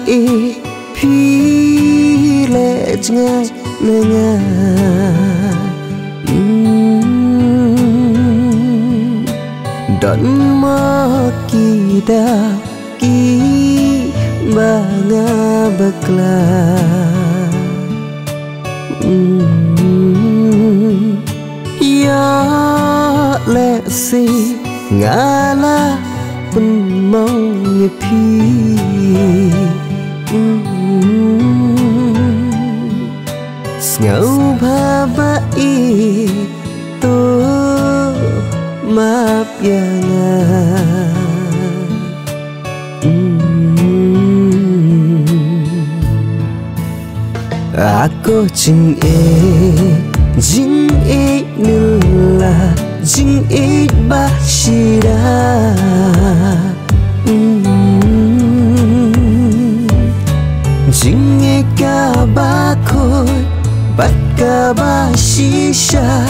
e phi lệ ngay nga đón mơ kỳ đa kỳ ba nga bakla ya lệ si ngã la pun mong như phi ngau ba ba i to map ya nga aku jing e nula jing e ba shira jing e ka ba khôi bắt ka ba shisha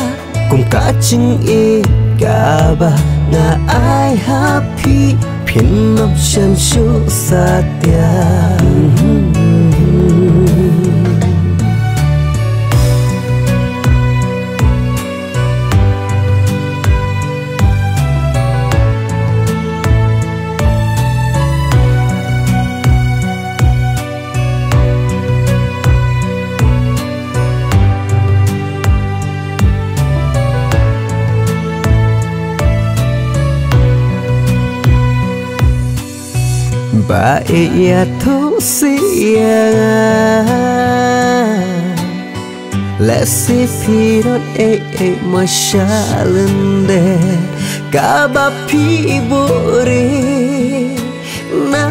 cùng cả jing e ka ba na ai happy phiền nấp chân số xa tia ba ya thu sia let's see if not ma shalende ka ba pi bore na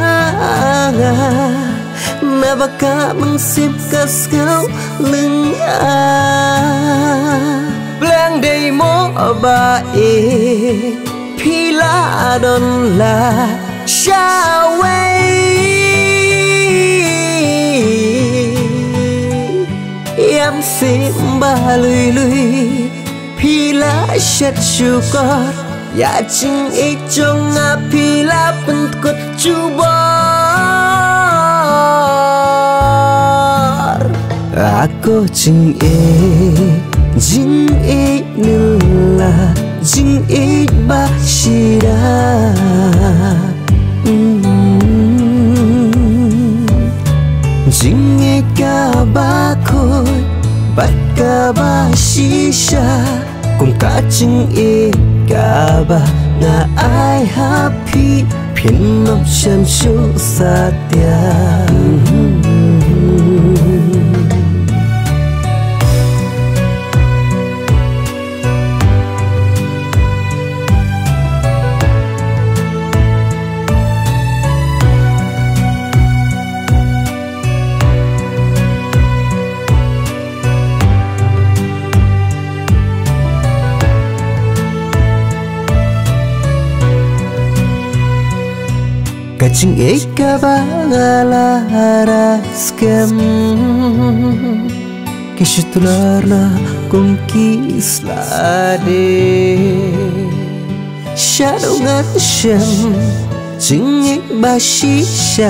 ba ka mang sip kas kau lưng blang dei mo ba pi la don la Shaway em sim ba lùi lùi phi lá sét chu cót ya ching e trong a phi lá bận cột chu bò aku ching e nula jing e ba shira jing e ka ba khôi bắt ka ba shisha cùng cả jing e ka ba na ai happy phiền nấp chân số xa tia Kacing eka bangala haraskem Kishtularna kumkis lade Shadow ngashem Jing ba shisha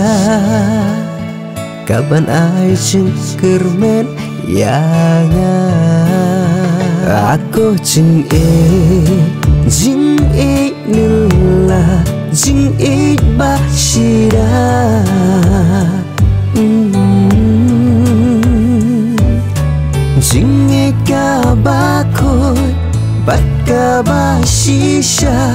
Kaban ai jing kermen yanga Aku jing nila jing e ba shira jing e ka ba khôi bắt ka ba shisha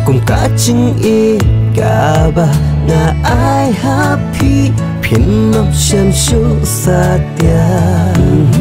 cùng cả jing e ka ba na ai happy phiền nấp chân số xa tia